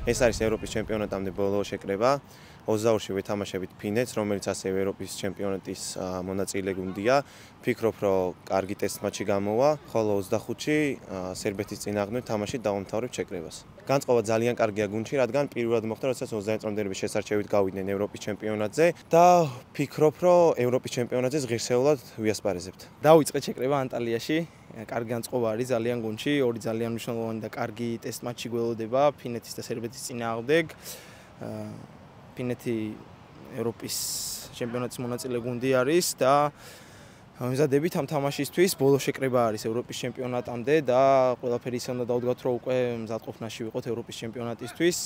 ეს არის ევროპის ჩემპიონატამდე ბოლო შეკრება. 22-ში ვეთამაშებით ფინეთს, რომელიც ასევე ევროპის ჩემპიონატის მონაწილე გუნდია. ფიქრობ, რომ კარგი ტესტ მატჩი გამოვა, ხოლო 25-ში სერბეთის წინააღმდეგ თამაშით დავამთავრებ შეკრებას. განწყობა ძალიან კარგია გუნდში, რადგან პირველად მოხდა, როდესაც 20 წამდენების შესარჩევით გავიდნენ ევროპის ჩემპიონატზე და ფიქრობ, რომ ევროპის ჩემპიონატზე ღირსეულად ვიასპარეზებთ. დავიწყეთ შეკრება ანტალიაში. კარგი განწყობა არის ძალიან გუნდში, ორი ძალიან მნიშვნელოვანი და კარგი ტესტ მატჩი გველოდება ფინეთის და სერბეთის წინააღმდეგ. ფინეთი ევროპის ჩემპიონატის მონაწილე გუნდი არის და მზადებით ამ თამაშისთვის. ბოლო შეკრება არის ევროპის ჩემპიონატამდე და ყველაფერი ისე უნდა დავდგათ, რომ უკვე მზადყოფნაში ვიყოთ ევროპის ჩემპიონატისთვის.